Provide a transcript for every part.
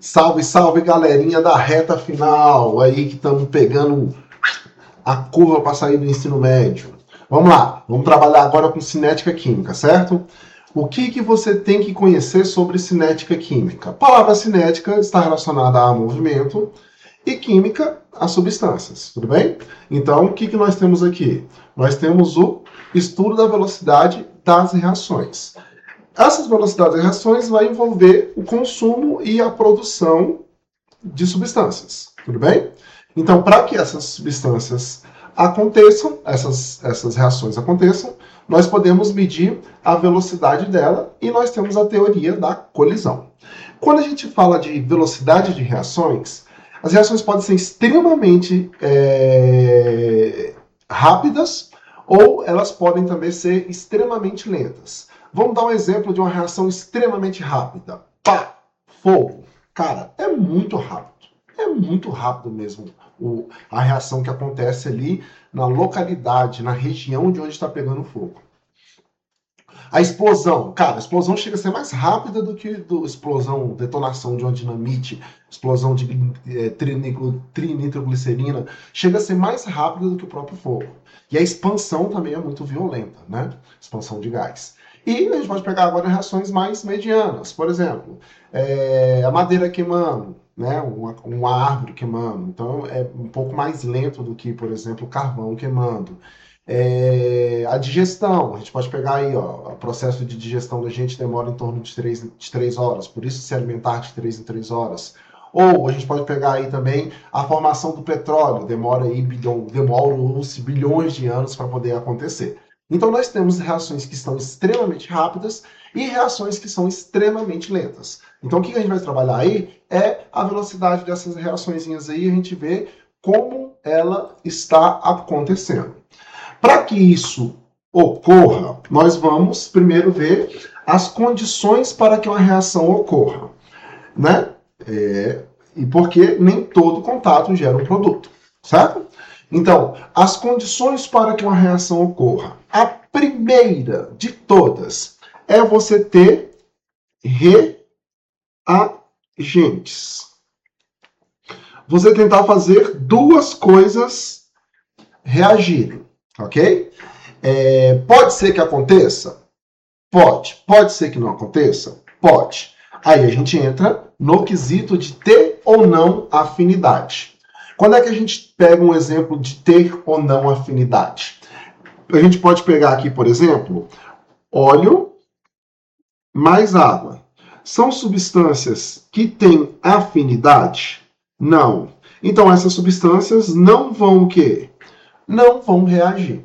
Salve, salve, galerinha da reta final, aí que estamos pegando a curva para sair do ensino médio. Vamos lá, vamos trabalhar agora com cinética química, certo? O que você tem que conhecer sobre cinética química? A palavra cinética está relacionada a movimento e química a substâncias, tudo bem? Então, o que nós temos aqui? Nós temos o estudo da velocidade das reações. Essas velocidades de reações vai envolver o consumo e a produção de substâncias, tudo bem? Então, para que essas substâncias aconteçam, essas reações aconteçam, nós podemos medir a velocidade dela e nós temos a teoria da colisão. Quando a gente fala de velocidade de reações, as reações podem ser extremamente rápidas ou elas podem também ser extremamente lentas. Vamos dar um exemplo de uma reação extremamente rápida. Pá! Fogo. Cara, é muito rápido. É muito rápido mesmo a reação que acontece ali na localidade, na região de onde está pegando fogo. A explosão, cara, a explosão chega a ser mais rápida do que a explosão, detonação de uma dinamite, explosão de trinitroglicerina, chega a ser mais rápida do que o próprio fogo. E a expansão também é muito violenta, né? Expansão de gás. E a gente pode pegar agora reações mais medianas, por exemplo, a madeira queimando, né? Uma árvore queimando. Então é um pouco mais lento do que, por exemplo, o carvão queimando. A digestão, a gente pode pegar aí, ó, o processo de digestão da gente demora em torno de 3 horas, por isso se alimentar de 3 em 3 horas. Ou a gente pode pegar aí também a formação do petróleo, demoram-se bilhões de anos para poder acontecer. Então nós temos reações que estão extremamente rápidas e reações que são extremamente lentas. Então o que a gente vai trabalhar aí é a velocidade dessas reaçõezinhas aí, a gente vê como ela está acontecendo. Para que isso ocorra, nós vamos primeiro ver as condições para que uma reação ocorra, né? E porque nem todo contato gera um produto, certo? Então, as condições para que uma reação ocorra. A primeira de todas é você ter reagentes. Você tentar fazer duas coisas reagirem, ok? Pode ser que aconteça? Pode. Pode ser que não aconteça? Pode. Aí a gente entra no quesito de ter ou não afinidade. Quando é que a gente pega um exemplo de ter ou não afinidade? A gente pode pegar aqui, por exemplo, óleo mais água. São substâncias que têm afinidade? Não. Então essas substâncias não vão o quê? Não vão reagir.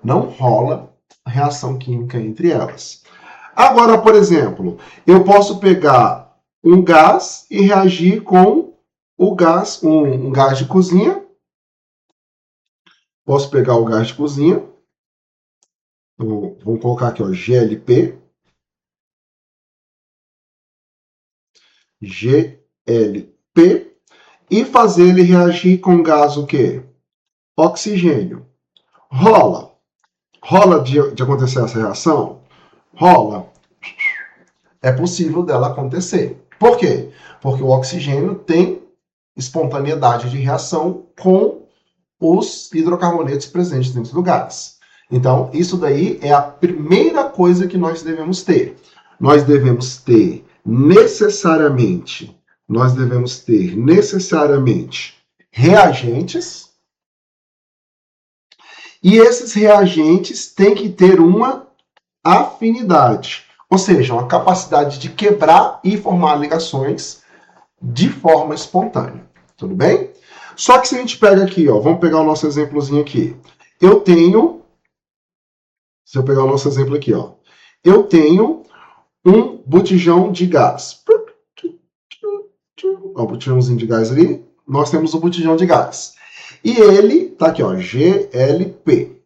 Não rola reação química entre elas. Agora, por exemplo, eu posso pegar um gás e reagir com o gás, um gás de cozinha. Posso pegar o gás de cozinha. Vamos colocar aqui, ó, GLP. GLP. E fazer ele reagir com gás o quê? Oxigênio. Rola. Rola de acontecer essa reação? Rola. É possível dela acontecer. Por quê? Porque o oxigênio tem espontaneidade de reação com os hidrocarbonetos presentes dentro do gás. Então, isso daí é a primeira coisa que nós devemos ter. Nós devemos ter necessariamente reagentes, e esses reagentes têm que ter uma afinidade, ou seja, uma capacidade de quebrar e formar ligações de forma espontânea. Tudo bem? Só que se a gente pega aqui, ó, vamos pegar o nosso exemplozinho aqui. Se eu pegar o nosso exemplo aqui, ó, eu tenho um botijão de gás. Ó, o botijãozinho de gás ali. Nós temos o botijão de gás. E ele tá aqui, ó, GLP.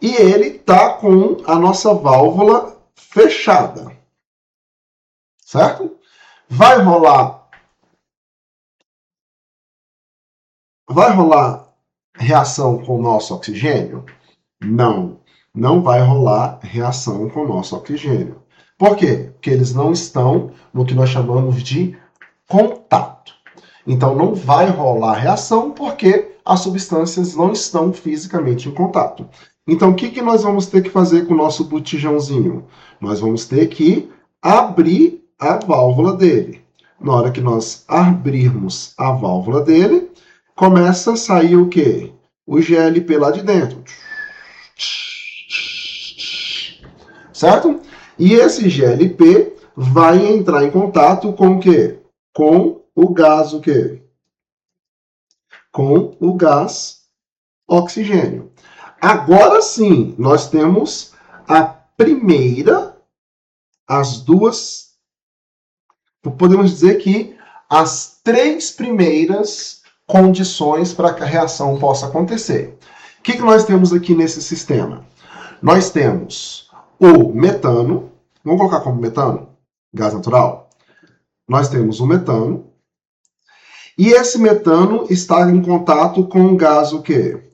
E ele tá com a nossa válvula fechada. Certo? Vai rolar reação com o nosso oxigênio? Não. Não vai rolar reação com o nosso oxigênio. Por quê? Porque eles não estão no que nós chamamos de contato. Então não vai rolar reação porque as substâncias não estão fisicamente em contato. Então o que nós vamos ter que fazer com o nosso botijãozinho? Nós vamos ter que abrir a válvula dele. Na hora que nós abrirmos a válvula dele, começa a sair o quê? O GLP lá de dentro. Certo? E esse GLP vai entrar em contato com o quê? Com o gás o quê? Com o gás oxigênio. Agora sim, nós temos a primeira, as duas, podemos dizer que as três primeiras condições para que a reação possa acontecer. O que nós temos aqui nesse sistema? Nós temos o metano, vamos colocar como metano, gás natural. Nós temos o metano, e esse metano está em contato com o gás o quê?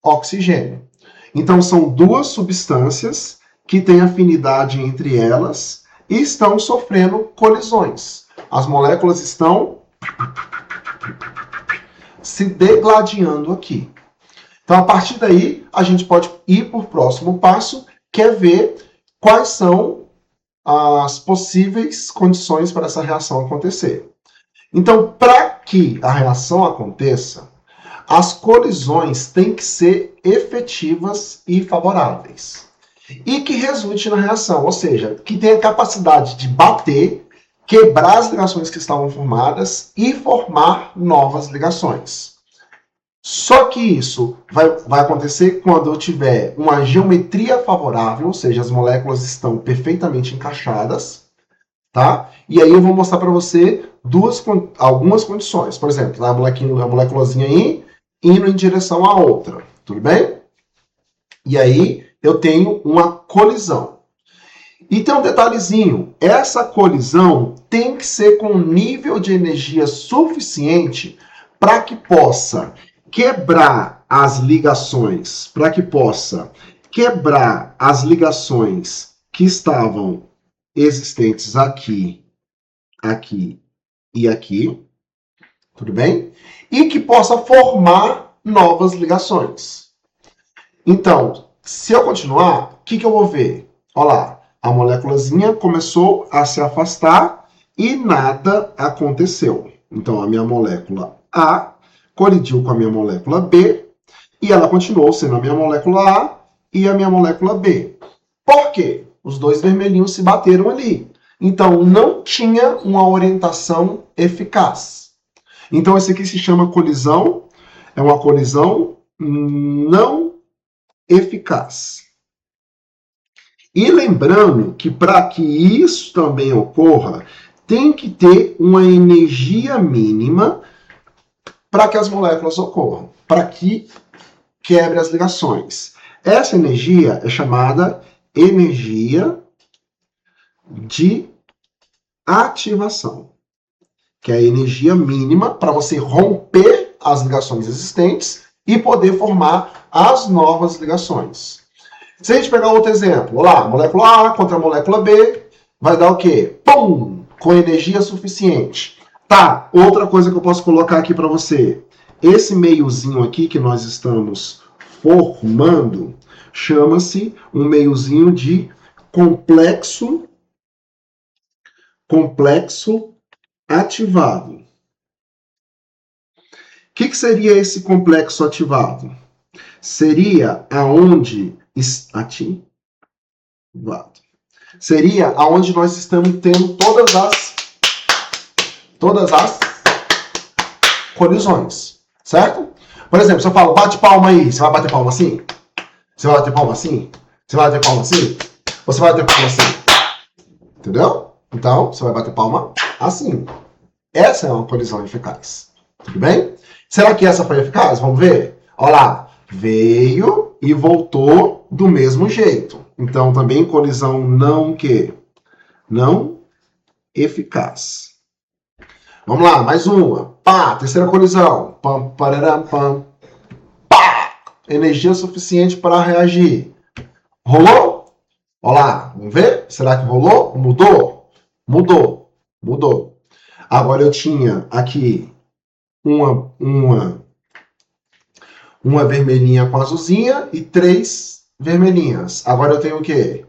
Oxigênio. Então são duas substâncias que têm afinidade entre elas e estão sofrendo colisões. As moléculas estão se degladiando aqui. Então, a partir daí, a gente pode ir para o próximo passo, que é ver quais são as possíveis condições para essa reação acontecer. Então, para que a reação aconteça, as colisões têm que ser efetivas e favoráveis. E que resulte na reação, ou seja, que tenha capacidade de bater, quebrar as ligações que estavam formadas e formar novas ligações. Só que isso vai acontecer quando eu tiver uma geometria favorável, ou seja, as moléculas estão perfeitamente encaixadas, tá? E aí eu vou mostrar para você algumas condições. Por exemplo, a moléculazinha aí indo em direção à outra, tudo bem? E aí eu tenho uma colisão. E tem um detalhezinho, essa colisão tem que ser com um nível de energia suficiente para que possa quebrar as ligações, que estavam existentes aqui, aqui e aqui, tudo bem? E que possa formar novas ligações. Então, se eu continuar, o que eu vou ver? Olha lá, a moléculazinha começou a se afastar e nada aconteceu. Então, a minha molécula A colidiu com a minha molécula B e ela continuou sendo a minha molécula A e a minha molécula B. Por quê? Os dois vermelhinhos se bateram ali. Então, não tinha uma orientação eficaz. Então, esse aqui se chama colisão, é uma colisão não eficaz. E lembrando que para que isso também ocorra, tem que ter uma energia mínima para que as moléculas ocorram, para que quebre as ligações. Essa energia é chamada energia de ativação, que é a energia mínima para você romper as ligações existentes e poder formar as novas ligações. Se a gente pegar outro exemplo, olha lá, molécula A contra a molécula B, vai dar o quê? Pum! Com energia suficiente. Tá, outra coisa que eu posso colocar aqui para você. Esse meiozinho aqui que nós estamos formando, chama-se um meiozinho de complexo ativado. O que seria esse complexo ativado? Seria aonde seria aonde nós estamos tendo todas as colisões, certo? Por exemplo, se eu falo, bate palma aí, você vai bater palma assim? Você vai bater palma assim? Você vai bater palma assim? Ou você vai bater palma assim? Entendeu? Então, você vai bater palma assim. Essa é uma colisão eficaz. Tudo bem? Será que essa foi eficaz? Vamos ver? Olha lá. Veio e voltou do mesmo jeito. Então, também colisão não eficaz. Vamos lá, mais uma. Pá, terceira colisão. Pam, pararam, pam. Pá! Energia suficiente para reagir. Rolou? Olha lá, vamos ver? Será que rolou? Mudou? Mudou. Agora eu tinha aqui uma vermelhinha com azulzinha e 3 vermelhinhas. Agora eu tenho o quê?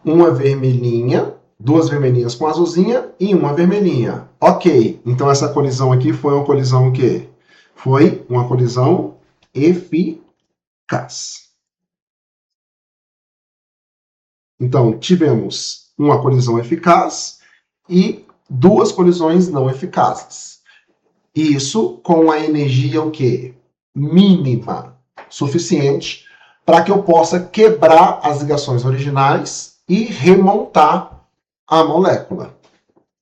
Uma vermelhinha, 2 vermelhinhas com azulzinha e uma vermelhinha. Ok, então essa colisão aqui foi uma colisão o quê? Foi uma colisão eficaz. Então, tivemos uma colisão eficaz e 2 colisões não eficazes. Isso com a energia o quê? Mínima, suficiente para que eu possa quebrar as ligações originais e remontar a molécula.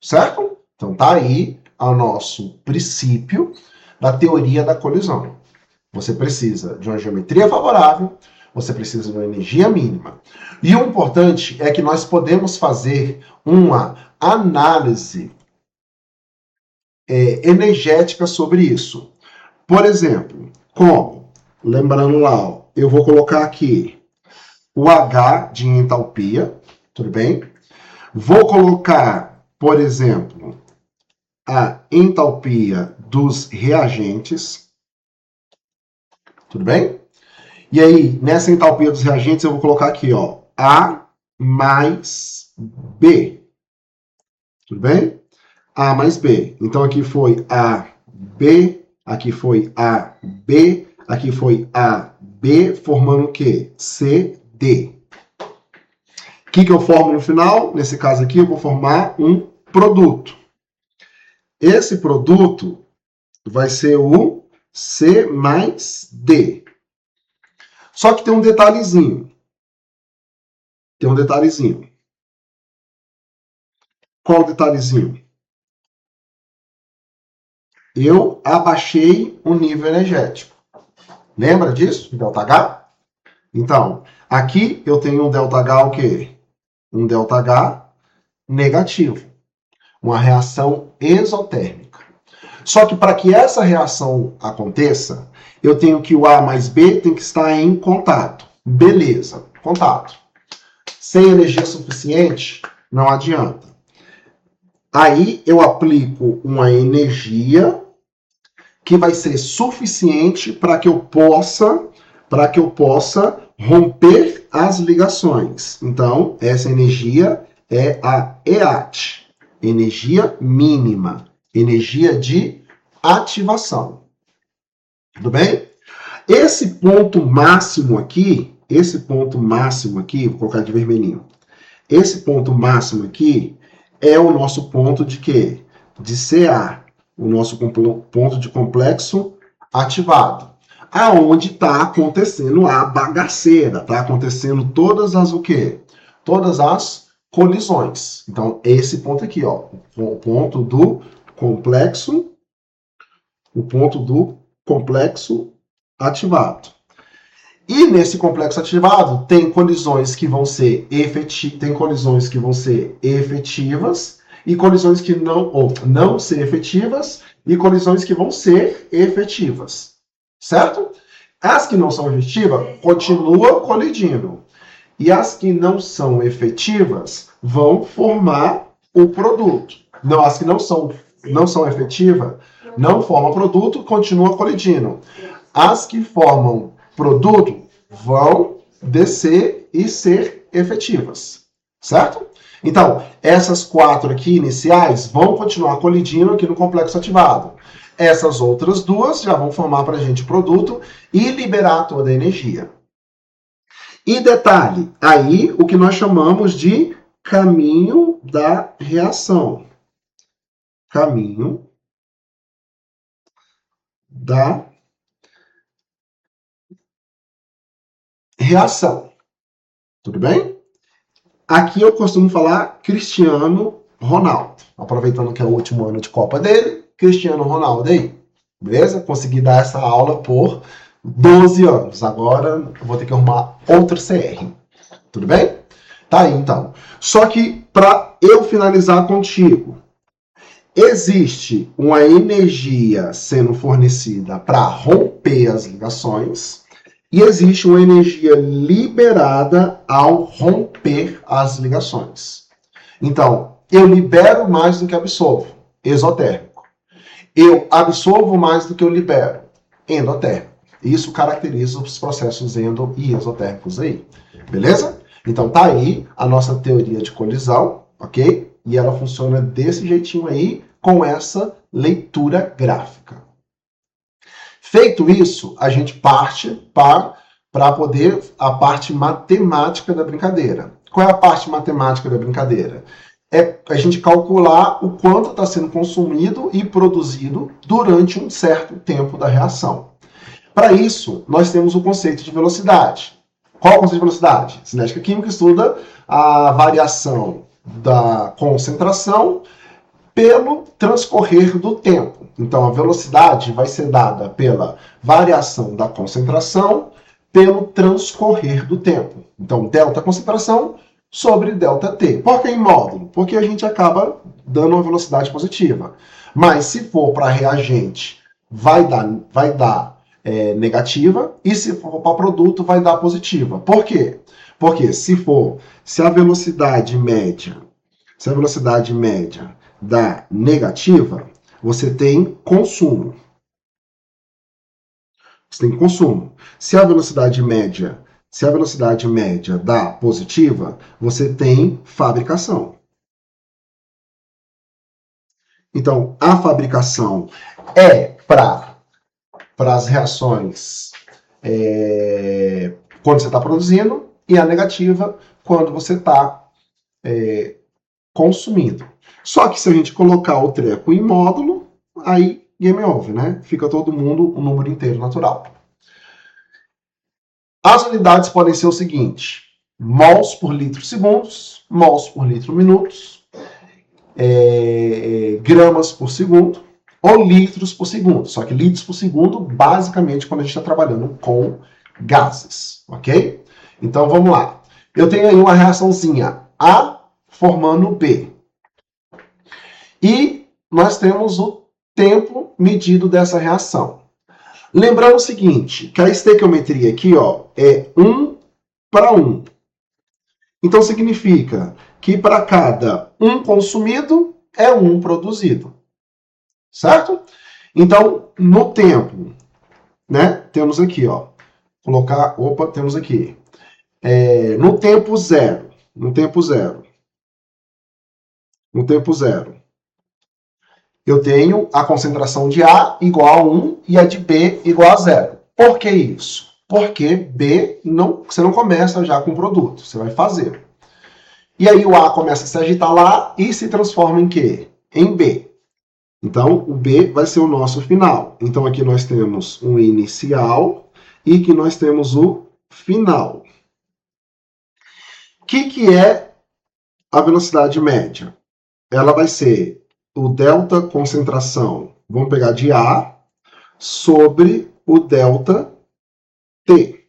Certo? Então tá aí o nosso princípio da teoria da colisão. Você precisa de uma geometria favorável, você precisa de uma energia mínima. E o importante é que nós podemos fazer uma análise energética sobre isso. Por exemplo, como? Lembrando lá, ó, eu vou colocar aqui o H de entalpia, tudo bem? Vou colocar, por exemplo, a entalpia dos reagentes, tudo bem? E aí, nessa entalpia dos reagentes, eu vou colocar aqui, ó, A mais B, tudo bem? A mais B. Então, aqui foi A, B, aqui foi A, B, aqui foi A, B, formando o quê? C, D. O que eu formo no final? Nesse caso aqui, eu vou formar um produto. Esse produto vai ser o C mais D. Só que tem um detalhezinho. Tem um detalhezinho. Qual o detalhezinho? Eu abaixei o nível energético. Lembra disso? ΔH? Então, aqui eu tenho um ΔH o quê? Um ΔH negativo. Uma reação exotérmica. Só que para que essa reação aconteça, eu tenho que o A mais B tem que estar em contato. Beleza, contato. Sem energia suficiente, não adianta. Aí eu aplico uma energia que vai ser suficiente para que eu possa romper as ligações. Então, essa energia é a EAT, energia mínima, energia de ativação. Tudo bem? Esse ponto máximo aqui, vou colocar de vermelhinho. Esse ponto máximo aqui é o nosso ponto de quê? De CA, o nosso ponto de complexo ativado. Aonde está acontecendo a bagaceira, está acontecendo todas as o quê? Todas as colisões. Então, esse ponto aqui, ó, o ponto do complexo ativado. E nesse complexo ativado tem colisões que vão ser efetivas e colisões que não ser efetivas e colisões que vão ser efetivas. Certo? As que não são efetivas continuam colidindo. E as que não são efetivas vão formar o produto. Não, as que não são efetivas não formam produto, continuam colidindo. As que formam produto vão descer e ser efetivas. Certo? Então, essas 4 aqui iniciais vão continuar colidindo aqui no complexo ativado. Essas outras 2 já vão formar para a gente produto e liberar toda a energia. E detalhe, aí o que nós chamamos de caminho da reação. Caminho da reação. Tudo bem? Aqui eu costumo falar Cristiano Ronaldo. Aproveitando que é o último ano de Copa dele, Cristiano Ronaldo aí. Beleza? Consegui dar essa aula por 12 anos. Agora vou ter que arrumar outro CR. Tudo bem? Tá aí, então. Só que, para eu finalizar contigo, existe uma energia sendo fornecida para romper as ligações e existe uma energia liberada ao romper as ligações. Então, eu libero mais do que absorvo. Exotérmico. Eu absorvo mais do que eu libero. Endotérmico. Isso caracteriza os processos endo e exotérmicos aí. Beleza? Então tá aí a nossa teoria de colisão, ok? E ela funciona desse jeitinho aí, com essa leitura gráfica. Feito isso, a gente parte para poder a parte matemática da brincadeira. Qual é a parte matemática da brincadeira? É a gente calcular o quanto está sendo consumido e produzido durante um certo tempo da reação. Para isso, nós temos o conceito de velocidade. Qual é o conceito de velocidade? Cinética química estuda a variação da concentração pelo transcorrer do tempo. Então, a velocidade vai ser dada pela variação da concentração pelo transcorrer do tempo. Então, delta concentração sobre delta T. Por que em módulo? Porque a gente acaba dando uma velocidade positiva. Mas se for para reagente, vai dar negativa, e se for para produto, vai dar positiva. Por quê? Porque se a velocidade média dá negativa, você tem consumo. Você tem consumo. Se a velocidade média dá positiva, você tem fabricação. Então, a fabricação é para as reações quando você está produzindo, e a negativa quando você está consumindo. Só que se a gente colocar o treco em módulo, aí game over, né? Fica todo mundo um número inteiro natural. As unidades podem ser o seguinte: mols por litro segundos, mols por litro minutos, gramas por segundo ou litros por segundo. Só que litros por segundo, basicamente, quando a gente está trabalhando com gases, ok? Então, vamos lá. Eu tenho aí uma reaçãozinha A formando B. E nós temos o tempo medido dessa reação. Lembrando o seguinte, que a estequiometria aqui, ó, é 1 para 1. Então, significa que para cada 1 consumido, é 1 produzido. Certo? Então, no tempo, né, temos aqui, ó, temos aqui, no tempo zero, eu tenho a concentração de A igual a 1 e a de B igual a 0. Por que isso? Porque B, você não começa já com o produto, você vai fazer. E aí o A começa a se agitar lá e se transforma em quê? Em B. Então, o B vai ser o nosso final. Então, aqui nós temos um inicial e aqui nós temos o final. O que é a velocidade média? Ela vai ser o delta concentração, vamos pegar de A, sobre o delta T.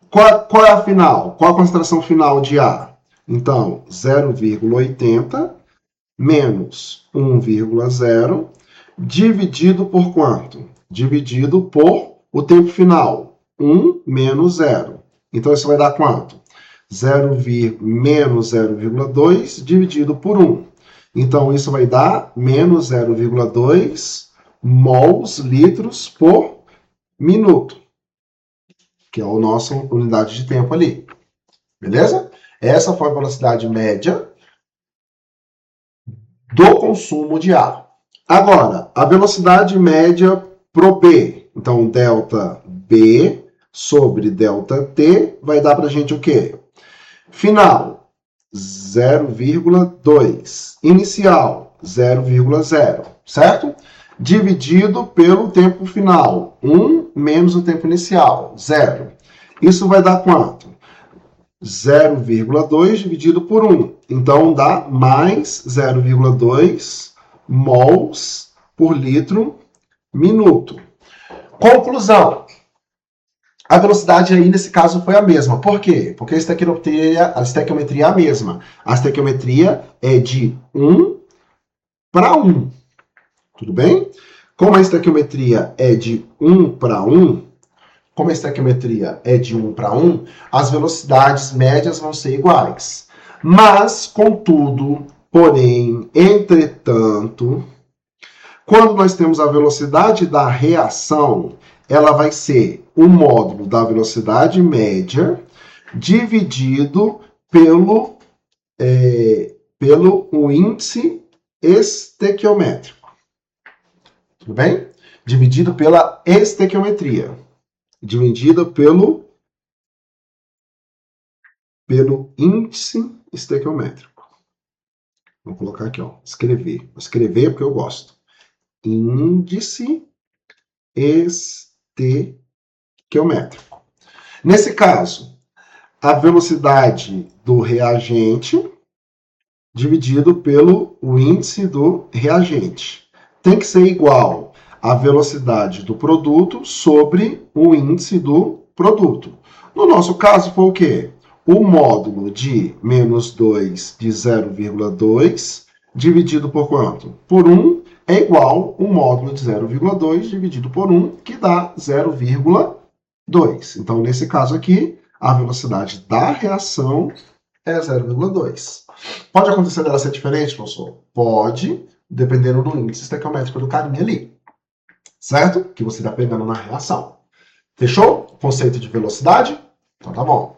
Qual é a final? Qual a concentração final de A? Então, 0,80 menos 1,0 dividido por quanto? Dividido por o tempo final, 1 menos 0. Então, isso vai dar quanto? Menos 0,2 dividido por 1. Então, isso vai dar menos 0,2 mols litros por minuto, que é a nossa unidade de tempo ali. Beleza? Essa foi a velocidade média do consumo de ar. Agora, a velocidade média pro B. Então, delta B sobre delta T vai dar para a gente o quê? Final, 0,2. Inicial, 0,0. Certo? Dividido pelo tempo final. 1 menos o tempo inicial, 0. Isso vai dar quanto? 0,2 dividido por 1. Então, dá mais 0,2 mols por litro minuto. Conclusão. A velocidade aí, nesse caso, foi a mesma. Por quê? Porque a estequiometria é a mesma. A estequiometria é de 1 para 1. Tudo bem? Como a estequiometria é de 1 para 1, as velocidades médias vão ser iguais. Mas, contudo, porém, entretanto, Quando nós temos a velocidade da reação, ela vai ser o módulo da velocidade média dividido pelo o índice estequiométrico. Tudo bem? Dividido pela estequiometria. Dividido pelo índice estequiométrico. Vou colocar aqui, ó, escrever. Vou escrever porque eu gosto. Índice estequiométrico. Nesse caso, a velocidade do reagente dividido pelo índice do reagente. Tem que ser igual à velocidade do produto sobre o índice do produto. No nosso caso, foi o quê? O módulo de menos 2 de 0,2 dividido por quanto? Por 1 é igual ao módulo de 0,2 dividido por 1, que dá 0,2. Então, nesse caso aqui, a velocidade da reação é 0,2. Pode acontecer dela ser diferente, professor? Pode, dependendo do índice estequiométrico do carinha ali. Certo? Que você está pegando na reação. Fechou? Conceito de velocidade? Então tá bom.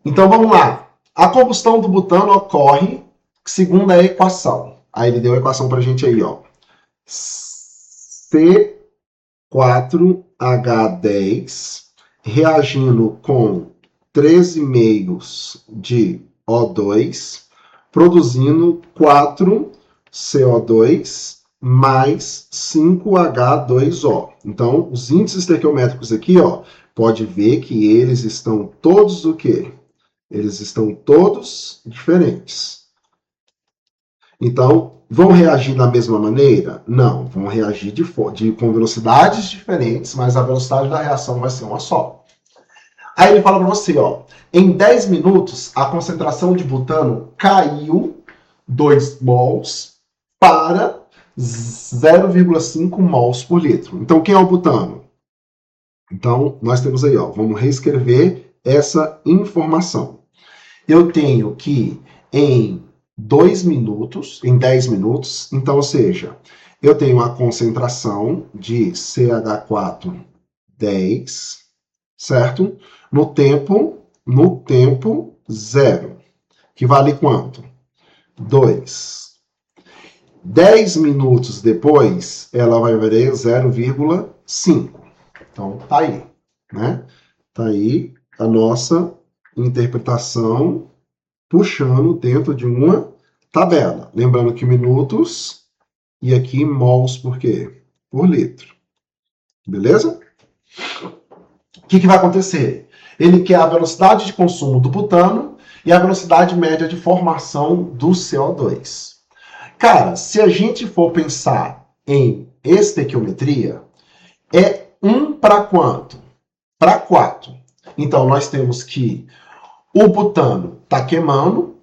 Então vamos lá. A combustão do butano ocorre segundo a equação. Aí ele deu a equação pra gente aí, ó. C4H10 reagindo com 13,5 de O2, produzindo 4 CO2 mais 5H2O. Então, os índices estequiométricos aqui, ó, pode ver que eles estão todos o quê? Eles estão todos diferentes. Então, vão reagir da mesma maneira? Não, vão reagir com velocidades diferentes, mas a velocidade da reação vai ser uma só. Aí ele fala para você, ó, em 10 minutos a concentração de butano caiu 2 mols para 0,5 mols por litro. Então, quem é o butano? Então, nós temos aí, ó, vamos reescrever essa informação. Eu tenho que em 10 minutos, então, ou seja, eu tenho a concentração de CH4 10, certo? No tempo 0, que vale quanto? 2. 10 minutos depois, ela vai valer 0,5. Então, tá aí, né? Tá aí a nossa interpretação puxando dentro de uma tabela. Lembrando que minutos e aqui mols por quê? Por litro. Beleza? O que vai acontecer? Ele quer a velocidade de consumo do butano e a velocidade média de formação do CO2. Cara, se a gente for pensar em estequiometria, é 1 para quanto? Para 4. Então, nós temos que o butano está queimando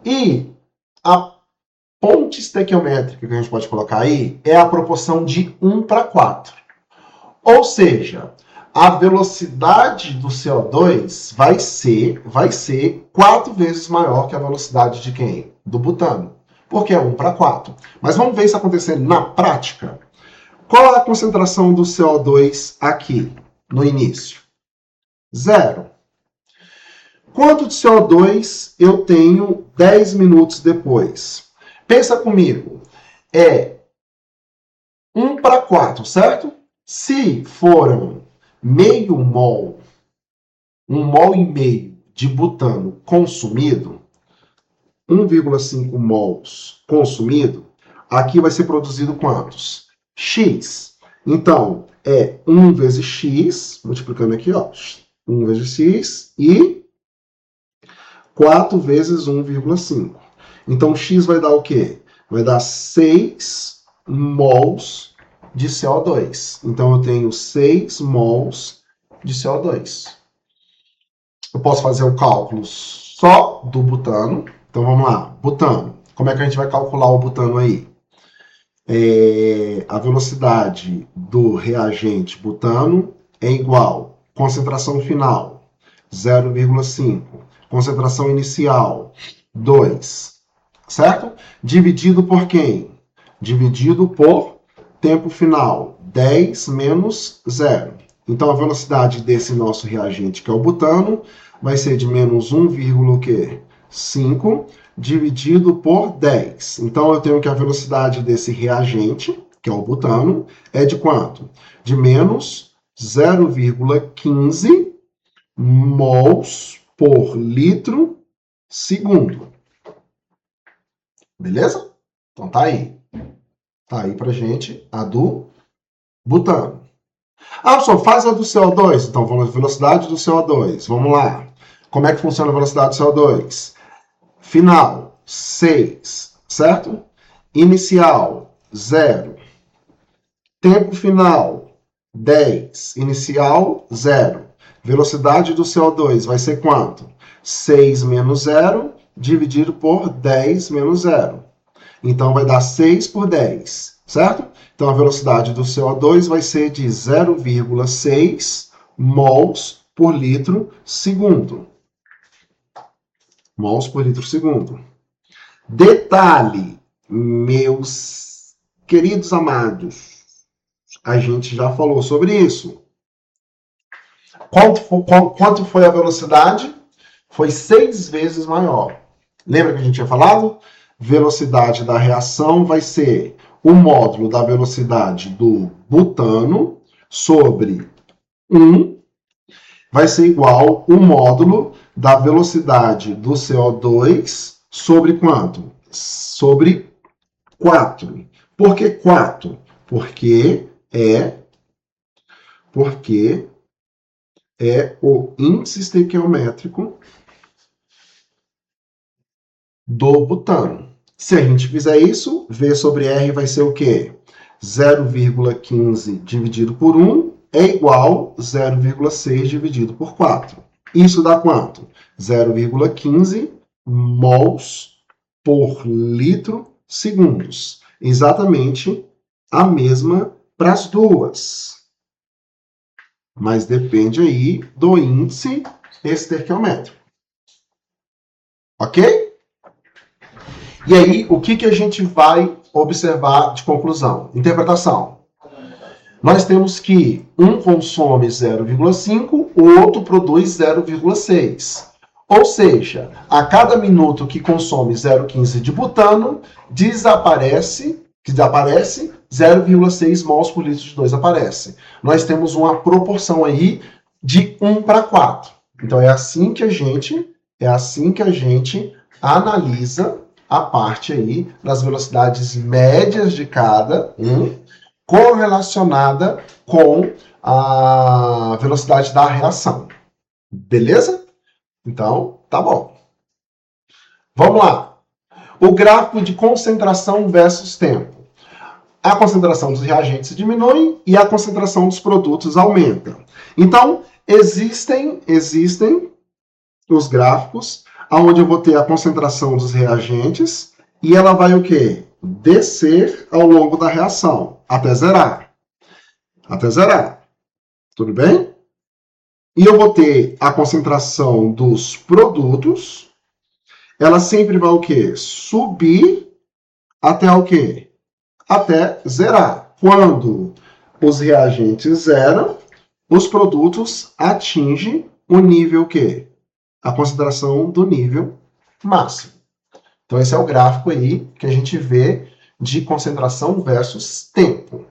e a ponte estequiométrica que a gente pode colocar aí é a proporção de 1 para 4. Ou seja, a velocidade do CO2 vai ser 4 vezes maior que a velocidade de quem? Do butano. Porque é 1 para 4. Mas vamos ver isso acontecendo na prática. Qual é a concentração do CO2 aqui, no início? 0. Quanto de CO2 eu tenho 10 minutos depois? Pensa comigo. É 1 para 4, certo? Se foram meio mol, 1,5 mol de butano consumido, 1,5 mols consumido, aqui vai ser produzido quantos? X. Então, é 1 vezes X, multiplicando aqui, ó, 1 vezes X e 4 vezes 1,5. Então, X vai dar o quê? Vai dar 6 mols de CO2. Então, eu tenho 6 mols de CO2. Eu posso fazer o cálculo só do butano. Então, vamos lá. Butano. Como é que a gente vai calcular o butano aí? A velocidade do reagente butano é igual à concentração final, 0,5. Concentração inicial, 2. certo? Dividido por quem? Dividido por tempo final, 10 menos 0. Então, a velocidade desse nosso reagente, que é o butano, vai ser de menos 1,5 dividido por 10. Então, eu tenho que a velocidade desse reagente, que é o butano, é de quanto? De menos 0,15 mols por litro segundo. Beleza? Então tá aí. Tá aí pra gente a do butano. Ah, pessoal, faz a do CO2. Então, vamos à velocidade do CO2. Vamos lá. Como é que funciona a velocidade do CO2? Final, 6, certo? Inicial, 0. Tempo final, 10. Inicial, 0. Velocidade do CO2 vai ser quanto? 6 menos 0 dividido por 10 menos 0. Então, vai dar 6 por 10, certo? Então, a velocidade do CO2 vai ser de 0,6 mols por litro segundo. Mols por litro segundo. Detalhe, meus queridos amados, a gente já falou sobre isso. Quanto foi a velocidade? Foi 6 vezes maior. Lembra que a gente tinha falado? Velocidade da reação vai ser o módulo da velocidade do butano sobre 1 vai ser igual o módulo da velocidade do CO2 sobre quanto? Sobre 4. Por que 4? Porque é o índice estequiométrico do butano. Se a gente fizer isso, V sobre R vai ser o quê? 0,15 dividido por 1 é igual a 0,6 dividido por 4. Isso dá quanto? 0,15 mols por litro segundos. Exatamente a mesma para as duas. Mas depende aí do índice estequiométrico. Ok? E aí, o que a gente vai observar de conclusão? Interpretação. Nós temos que um consome 0,5, o outro produz 0,6. Ou seja, a cada minuto que consome 0,15 de butano, desaparece 0,6 mols por litro de 2 aparece. Nós temos uma proporção aí de 1 para 4. Então, é assim que a gente analisa a parte aí das velocidades médias de cada um, correlacionada com a velocidade da reação. Beleza? Então, tá bom. Vamos lá. O gráfico de concentração versus tempo. A concentração dos reagentes diminui e a concentração dos produtos aumenta. Então, existem os gráficos onde eu vou ter a concentração dos reagentes e ela vai o quê? Descer ao longo da reação, até zerar. Até zerar. Tudo bem? E eu vou ter a concentração dos produtos, ela sempre vai o quê? Subir até o quê? Até zerar. Quando os reagentes zeram, os produtos atingem o nível o quê? A concentração do nível máximo. Então, esse é o gráfico aí que a gente vê de concentração versus tempo.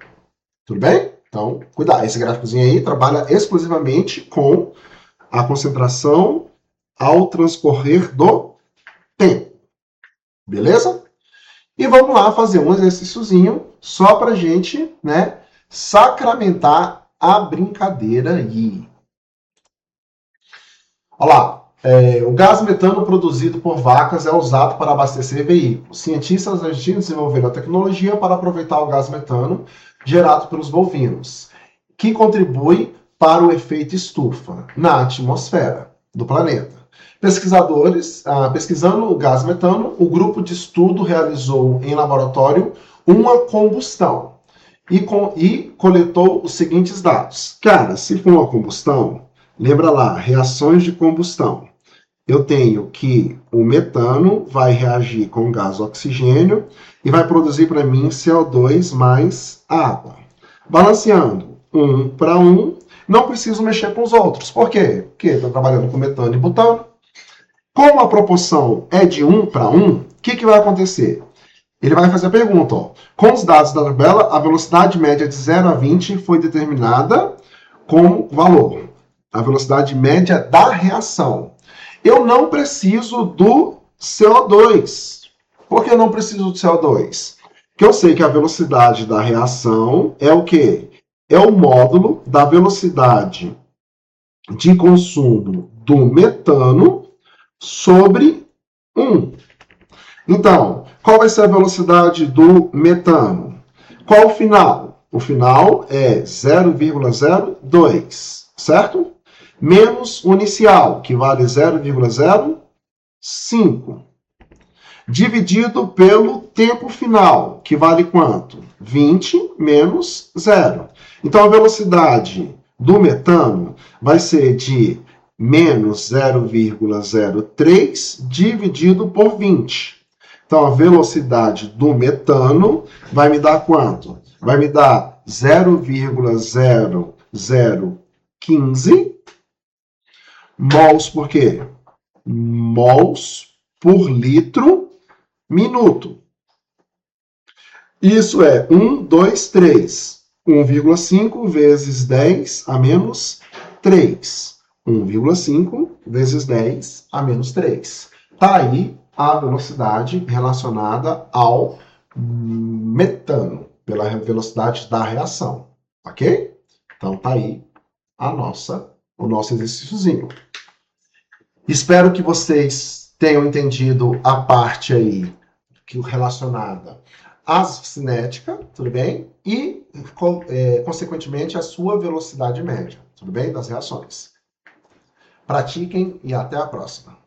Tudo bem? Então, cuidado. Esse gráficozinho aí trabalha exclusivamente com a concentração ao transcorrer do tempo. Beleza? E vamos lá fazer um exercíciozinho só para a gente, né, sacramentar a brincadeira aí. Olha lá. O gás metano produzido por vacas é usado para abastecer veículos. Cientistas argentinos desenvolveram a tecnologia para aproveitar o gás metano gerado pelos bovinos, que contribui para o efeito estufa na atmosfera do planeta. Pesquisadores, pesquisando o gás metano, o grupo de estudo realizou em laboratório uma combustão e coletou os seguintes dados. Cara, se for uma combustão, lembra lá, reações de combustão. eu tenho que o metano vai reagir com o gás oxigênio e vai produzir para mim CO2 mais água. Balanceando 1 para 1, não preciso mexer com os outros. Por quê? Porque estou trabalhando com metano e butano. Como a proporção é de 1 para 1, o que vai acontecer? Ele vai fazer a pergunta, ó. Com os dados da tabela, a velocidade média de 0 a 20 foi determinada como valor. A velocidade média da reação. Eu não preciso do CO2. Por que eu não preciso do CO2? Porque eu sei que a velocidade da reação é o quê? É o módulo da velocidade de consumo do metano sobre 1. Então, qual vai ser a velocidade do metano? Qual o final? O final é 0,02, certo? Menos o inicial, que vale 0,05. Dividido pelo tempo final, que vale quanto? 20 menos 0. Então, a velocidade do metano vai ser de menos 0,03 dividido por 20. Então, a velocidade do metano vai me dar quanto? Vai me dar 0,0015 mols por quê? Mols por litro minuto. Isso é 1, 2, 3. 1,5 vezes 10 a menos 3. 1,5 vezes 10 a menos 3. Está aí a velocidade relacionada ao metano, pela velocidade da reação. Ok? Então tá aí o nosso exercíciozinho. Espero que vocês tenham entendido a parte aí relacionada à cinética, tudo bem? E, consequentemente, a sua velocidade média, tudo bem? Das reações. Pratiquem e até a próxima.